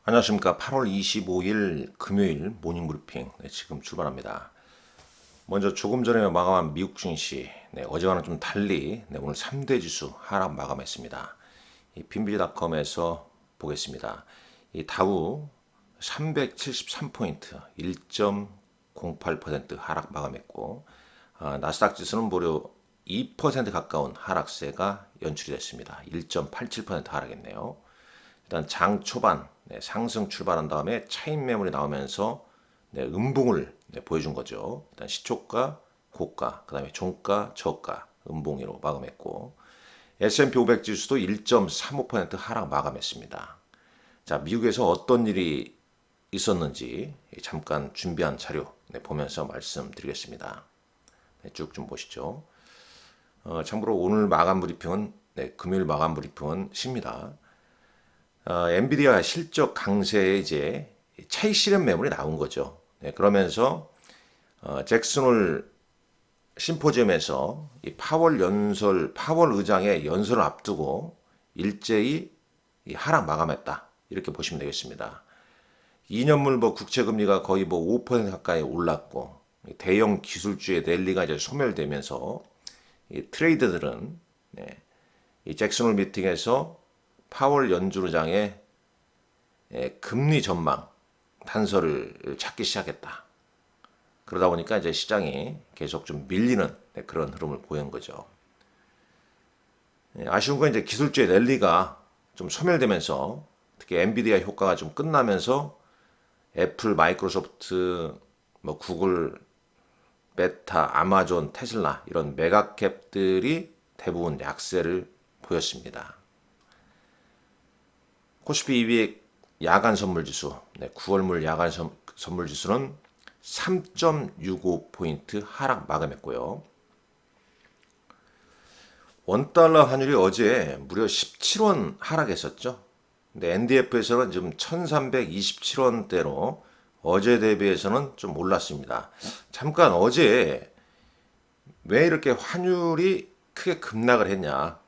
안녕하십니까. 8월 25일 금요일 모닝 브리핑 지금 출발합니다. 먼저 조금 전에 마감한 미국 증시 어제와는 좀 달리 오늘 3대 지수 하락 마감했습니다. 이 빈비지닷컴에서 보겠습니다. 이 다우 373포인트 1.08% 하락 마감했고 나스닥 지수는 무려 2% 가까운 하락세가 연출이 됐습니다. 1.87% 하락했네요. 일단 장 초반 상승 출발한 다음에 차익 매물이 나오면서 음봉을 보여준 거죠. 일단 시초가, 고가, 그 다음에 종가, 저가, 음봉으로 마감했고 S&P 500 지수도 1.35% 하락 마감했습니다. 자, 미국에서 어떤 일이 있었는지 잠깐 준비한 자료 보면서 말씀드리겠습니다. 쭉 좀 보시죠. 참고로 오늘 마감 브리핑은 금요일 마감 브리핑은 쉽니다. 엔비디아 실적 강세에 이제 차익 실현 매물이 나온 거죠. 그러면서 잭슨홀 심포지엄에서 이 파월 의장의 연설을 앞두고 일제히 하락 마감했다. 이렇게 보시면 되겠습니다. 2년물 국채 금리가 거의 5% 가까이 올랐고 대형 기술주의 랠리가 이제 소멸되면서 이 트레이더들은 이 잭슨홀 미팅에서 파월 연준의장의 금리 전망 단서를 찾기 시작했다. 그러다 보니까 이제 시장이 계속 좀 밀리는 그런 흐름을 보인 거죠. 아쉬운 건 이제 기술주의 랠리가 좀 소멸되면서 특히 엔비디아 효과가 좀 끝나면서 애플, 마이크로소프트, 구글, 메타, 아마존, 테슬라 이런 메가캡들이 대부분 약세를 보였습니다. 코스피 200 야간 선물 지수, 9월물 야간 선물 지수는 3.65포인트 하락 마감했고요. 원달러 환율이 어제 무려 17원 하락했었죠. 근데 NDF에서는 지금 1327원대로 어제 대비해서는 좀 올랐습니다. 잠깐 어제 왜 이렇게 환율이 크게 급락을 했냐.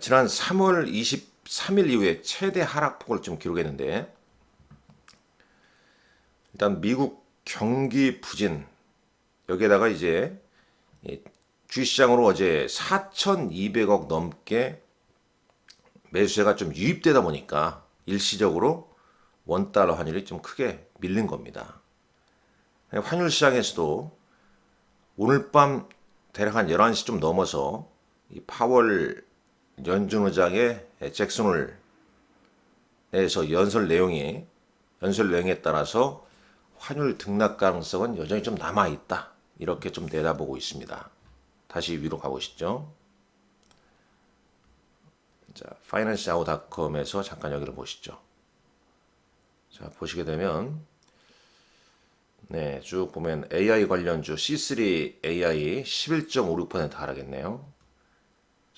지난 3월 23일 이후에 최대 하락폭을 좀 기록했는데 일단 미국 경기 부진 여기에다가 이제 주식시장으로 어제 4,200억 넘게 매수세가 좀 유입되다 보니까 일시적으로 원달러 환율이 좀 크게 밀린 겁니다. 환율 시장에서도 오늘 밤 대략 한 11시 좀 넘어서 이 파월 연준 의장의 잭슨홀에서 연설 내용에 따라서 환율 등락 가능성은 여전히 좀 남아 있다. 이렇게 좀 내다보고 있습니다. 다시 위로 가보시죠. 자, financehow.com에서 잠깐 여기를 보시죠. 자, 보시게 되면 쭉 보면 AI 관련주 C3 AI 11.56% 하락했네요.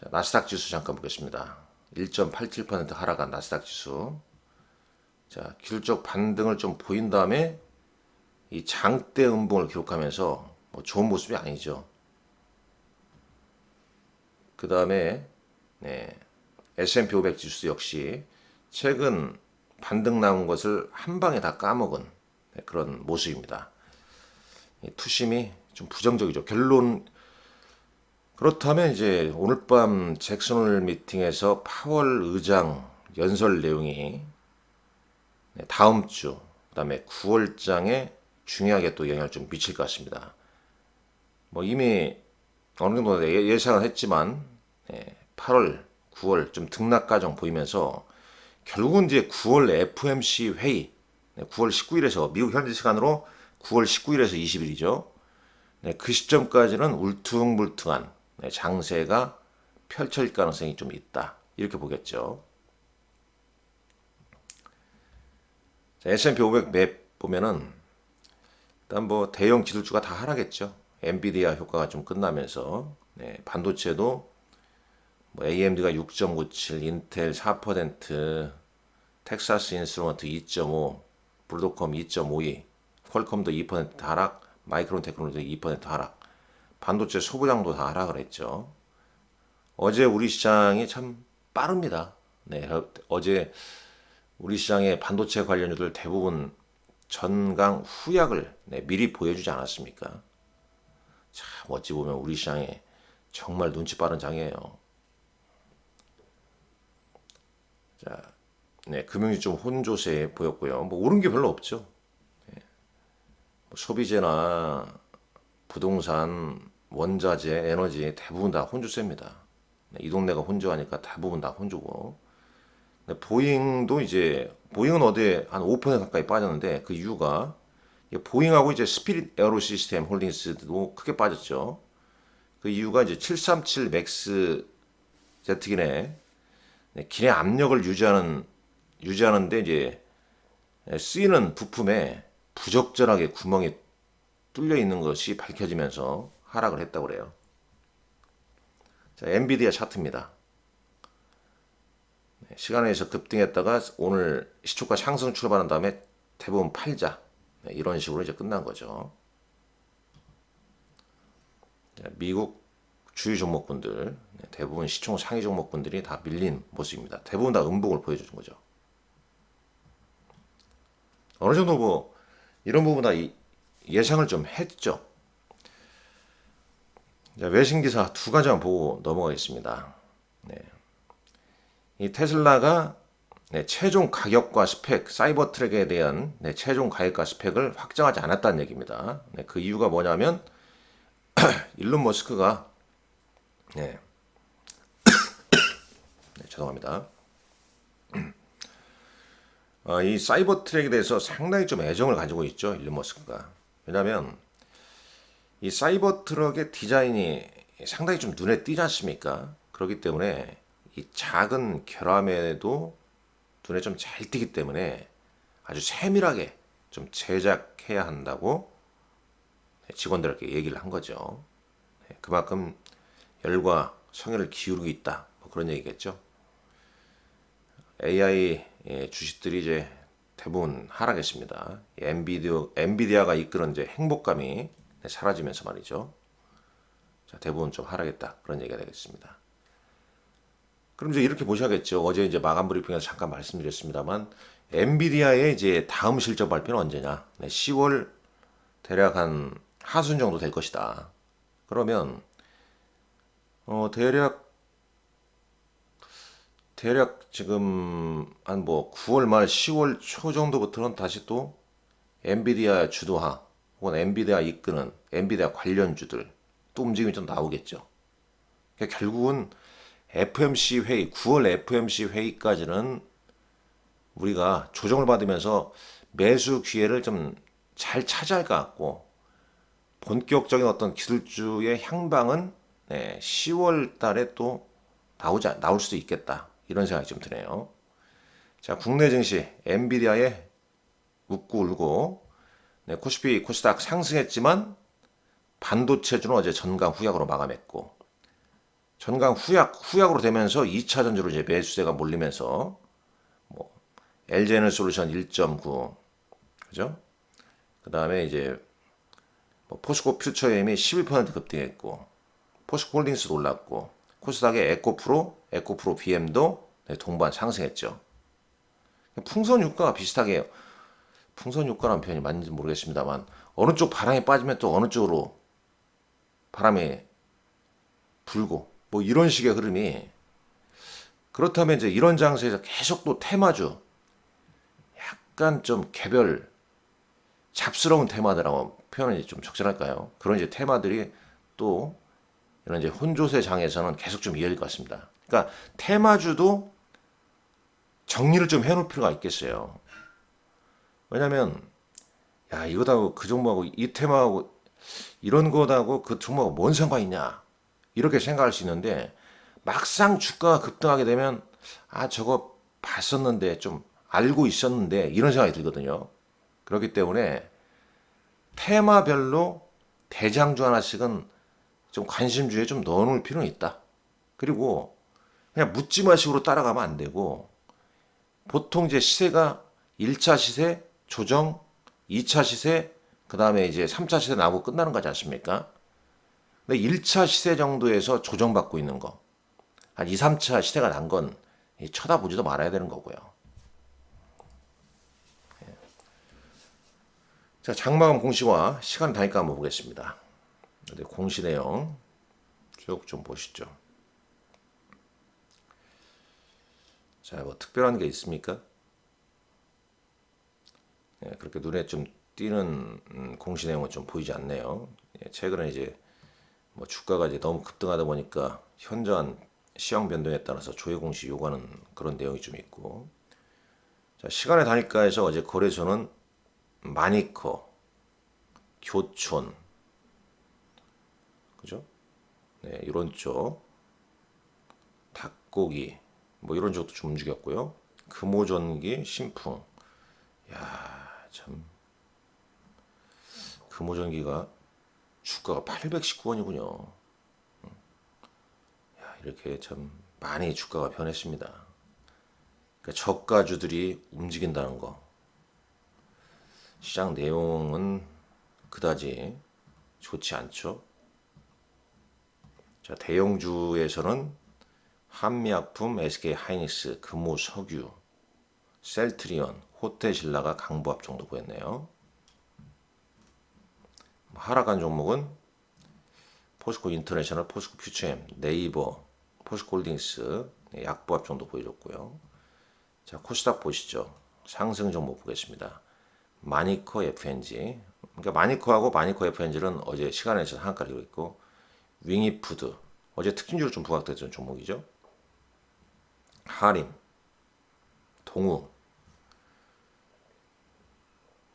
자, 나스닥 지수 잠깐 보겠습니다. 1.87% 하락한 나스닥 지수. 자, 기술적 반등을 좀 보인 다음에 이 장대 음봉을 기록하면서 좋은 모습이 아니죠. 그 다음에 S&P 500 지수 역시 최근 반등 나온 것을 한 방에 다 까먹은 그런 모습입니다. 투심이 좀 부정적이죠. 결론 그렇다면 이제 오늘 밤 잭슨홀 미팅에서 파월 의장 연설 내용이 다음 주 그다음에 9월장에 중요하게 또 영향을 좀 미칠 것 같습니다. 이미 어느 정도 예상은 했지만 8월, 9월 좀 등락 과정 보이면서 결국은 이제 9월 FOMC 회의 9월 19일에서 미국 현지 시간으로 9월 19일에서 20일이죠. 그 시점까지는 울퉁불퉁한 장세가 펼쳐질 가능성이 좀 있다. 이렇게 보겠죠. 자, S&P 500 맵 보면은 일단 대형 기술주가 다 하락했죠. 엔비디아 효과가 좀 끝나면서 반도체도 AMD가 6.57, 인텔 4%, 텍사스 인스트루먼트 2.5, 브로드컴 2.52, 퀄컴도 2% 하락, 마이크론 테크놀로지 2% 하락. 반도체 소부장도 다 하락을 했죠. 어제 우리 시장이 참 빠릅니다. 어제 우리 시장의 반도체 관련주들 대부분 전강 후약을 미리 보여주지 않았습니까? 참 어찌 보면 우리 시장에 정말 눈치 빠른 장이에요. 자, 금융이 좀 혼조세 보였고요. 뭐 오른 게 별로 없죠. 뭐 소비재나 부동산, 원자재, 에너지 대부분 다 혼조세입니다. 이 동네가 혼조하니까 대부분 다 혼조고. 보잉도 이제 보잉은 어디에 한 5% 가까이 빠졌는데 그 이유가 보잉하고 이제 스피릿 에어로 시스템 홀딩스도 크게 빠졌죠. 그 이유가 이제 737 맥스 제트기내 기내 압력을 유지하는데 이제 쓰이는 부품에 부적절하게 구멍이 뚫려 있는 것이 밝혀지면서 하락을 했다고 그래요. 자, 엔비디아 차트입니다. 시간에서 급등했다가 오늘 시초가 상승 출발한 다음에 대부분 팔자. 이런 식으로 이제 끝난 거죠. 미국 주요 종목군들 대부분 시총 상위 종목군들이 다 밀린 모습입니다. 대부분 다 음봉을 보여주는 거죠. 어느 정도 뭐 이런 부분 다 예상을 좀 했죠. 외신 기사 두 가지만 보고 넘어가겠습니다. 이 테슬라가 최종 가격과 스펙, 사이버 트랙에 대한 최종 가격과 스펙을 확정하지 않았다는 얘기입니다. 그 이유가 뭐냐면 일론 머스크가 죄송합니다. 이 사이버 트랙에 대해서 상당히 좀 애정을 가지고 있죠, 일론 머스크가. 왜냐하면 이 사이버 트럭의 디자인이 상당히 좀 눈에 띄지 않습니까? 그렇기 때문에 이 작은 결함에도 눈에 좀 잘 띄기 때문에 아주 세밀하게 좀 제작해야 한다고 직원들에게 얘기를 한 거죠. 그만큼 열과 성의를 기울이고 있다. 뭐 그런 얘기겠죠. AI 주식들이 이제 대부분 하락했습니다. 엔비디아가 이끄는 이제 행복감이 사라지면서 말이죠. 자, 대부분 좀 하락했다. 그런 얘기가 되겠습니다. 그럼 이제 이렇게 보셔야겠죠. 어제 이제 마감 브리핑에서 잠깐 말씀드렸습니다만, 엔비디아의 이제 다음 실적 발표는 언제냐? 10월 대략 한 하순 정도 될 것이다. 그러면 대략 지금 한 뭐 9월 말 10월 초 정도부터는 다시 또 엔비디아 주도하 혹은 엔비디아 이끄는 엔비디아 관련주들 또 움직임이 좀 나오겠죠. 그러니까 결국은 FMC 회의, 9월 FMC 회의까지는 우리가 조정을 받으면서 매수 기회를 좀 잘 차지할 것 같고, 본격적인 어떤 기술주의 향방은 10월 달에 또 나올 수도 있겠다. 이런 생각이 좀 드네요. 자, 국내 증시 엔비디아에 웃고 울고 코스피 코스닥 상승했지만 반도체주는 어제 전강 후약으로 마감했고, 전강 후약으로 되면서 2차 전지로 이제 매수세가 몰리면서 뭐 LG에너솔루션 1.9 그죠? 그다음에 이제 뭐 포스코 퓨처엠이 11% 급등했고, 포스코 홀딩스도 올랐고, 코스닥의 에코프로 BM도 동반 상승했죠. 풍선 효과가 비슷하게 해요. 풍선 효과라는 표현이 맞는지 모르겠습니다만 어느 쪽 바람이 빠지면 또 어느 쪽으로 바람이 불고 뭐 이런 식의 흐름이. 그렇다면 이제 이런 장세에서 계속 또 테마주 약간 좀 개별 잡스러운 테마들하고 표현이 좀 적절할까요? 그런 이제 테마들이 또 이런 이제 혼조세 장에서는 계속 좀 이어질 것 같습니다. 그러니까 테마주도 정리를 좀 해놓을 필요가 있겠어요. 왜냐면 야, 이거하고 그 종목하고 이 테마하고 이런 거하고 그 종목하고 뭔 상관이 있냐 이렇게 생각할 수 있는데, 막상 주가가 급등하게 되면 저거 봤었는데 좀 알고 있었는데 이런 생각이 들거든요. 그렇기 때문에 테마별로 대장주 하나씩은 좀 관심주에 좀 넣어놓을 필요는 있다. 그리고 그냥 묻지마식으로 따라가면 안 되고, 보통 이제 시세가 1차 시세 조정, 2차 시세, 그 다음에 이제 3차 시세 나오고 끝나는 거지 않습니까? 근데 1차 시세 정도에서 조정받고 있는 거, 한 2, 3차 시세가 난 건 쳐다보지도 말아야 되는 거고요. 자, 장마감 공시와 시간 단위가 한번 보겠습니다. 네, 공시 내용 쭉 좀 보시죠. 자, 뭐 특별한 게 있습니까? 예, 그렇게 눈에 좀 띄는 공시 내용은 좀 보이지 않네요. 예, 최근에 이제 뭐 주가가 이제 너무 급등하다 보니까 현저한 시황 변동에 따라서 조회 공시 요구하는 그런 내용이 좀 있고, 자, 시간의 단일가에서 어제 거래소는 마니커, 교촌, 그죠? 네, 이런 쪽, 닭고기, 뭐 이런 쪽도 좀 움직였고요. 금호전기, 신풍, 야, 참 금호전기가 주가가 819원이군요. 이렇게 참 많이 주가가 변했습니다. 그러니까 저가주들이 움직인다는 거. 시장 내용은 그다지 좋지 않죠. 자, 대형주에서는 한미약품, SK하이닉스, 금호석유, 셀트리온, 호텔신라가 강보합 정도 보였네요. 하락한 종목은 포스코 인터내셔널, 포스코 퓨처엠, 네이버, 포스코홀딩스 약보합 정도 보여줬고요. 자, 코스닥 보시죠. 상승 종목 보겠습니다. 마니커 FNG. 그러니까 마니커하고 마니커 FNG는 어제 시간에서 한가 기록 있고, 윙이푸드 어제 특징주로 좀 부각됐던 종목이죠. 하림, 동우.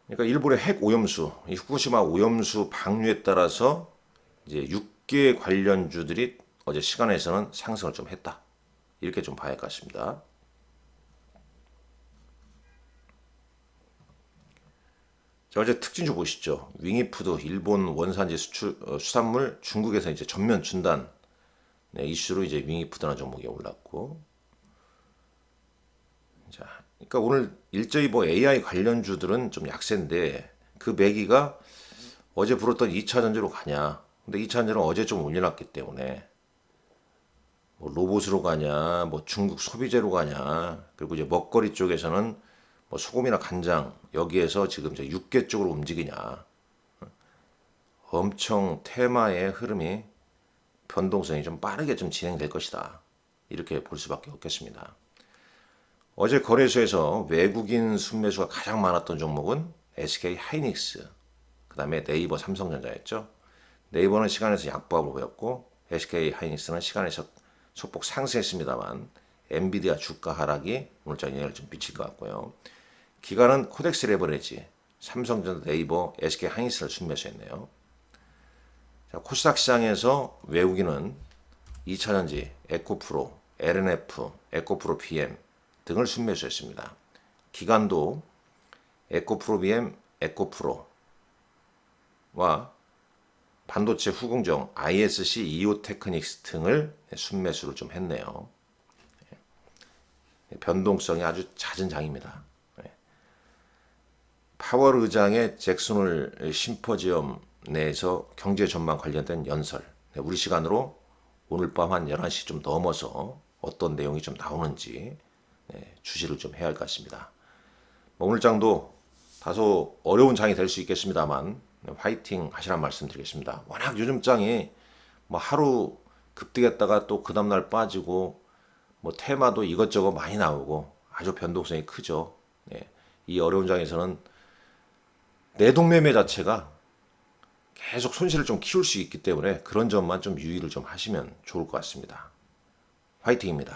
그러니까 일본의 핵 오염수, 이 후쿠시마 오염수 방류에 따라서 이제 6개 관련주들이 어제 시간에서는 상승을 좀 했다. 이렇게 좀 봐야 할 것 같습니다. 자, 어제 특징주 보시죠. 윙이푸드 일본 원산지 수산물 중국에서 이제 전면 중단, 네, 이슈로 이제 윙이푸드라는 종목이 올랐고, 자, 그러니까 오늘 일제히 뭐 AI 관련주들은 좀 약세인데 그 매기가 어제 불었던 2차 전지로 가냐? 근데 2차 전지는 어제 좀 올려놨기 때문에 뭐 로봇으로 가냐, 뭐 중국 소비재로 가냐, 그리고 이제 먹거리 쪽에서는 뭐 소금이나 간장 여기에서 지금 이제 육개 쪽으로 움직이냐. 엄청 테마의 흐름이 변동성이 좀 빠르게 좀 진행될 것이다. 이렇게 볼 수밖에 없겠습니다. 어제 거래소에서 외국인 순매수가 가장 많았던 종목은 SK하이닉스, 그 다음에 네이버, 삼성전자였죠. 네이버는 시간에서 약보합을 보였고 SK하이닉스는 시간에서 소폭 상승했습니다만 엔비디아 주가 하락이 오늘장 영향을 좀 미칠 것 같고요. 기관은 코덱스 레버리지, 삼성전자, 네이버, SK하이닉스를 순매수했네요. 자, 코스닥 시장에서 외국인은 2차전지, 에코프로, LNF, 에코프로 PM 등을 순매수했습니다. 기관도 에코프로 BM, 에코프로와 반도체 후공정, ISC, 이오테크닉스 등을 순매수를 좀 했네요. 변동성이 아주 잦은 장입니다. 파월 의장의 잭슨홀 심포지엄 내에서 경제 전망 관련된 연설, 우리 시간으로 오늘 밤 한 11시 좀 넘어서 어떤 내용이 좀 나오는지 주시를 좀 해야 할 것 같습니다. 오늘 장도 다소 어려운 장이 될 수 있겠습니다만 화이팅 하시란 말씀 드리겠습니다. 워낙 요즘 장이 뭐 하루 급등했다가 또 그 다음날 빠지고 뭐 테마도 이것저것 많이 나오고 아주 변동성이 크죠. 이 어려운 장에서는 내동매매 자체가 계속 손실을 좀 키울 수 있기 때문에 그런 점만 좀 유의를 좀 하시면 좋을 것 같습니다. 화이팅입니다.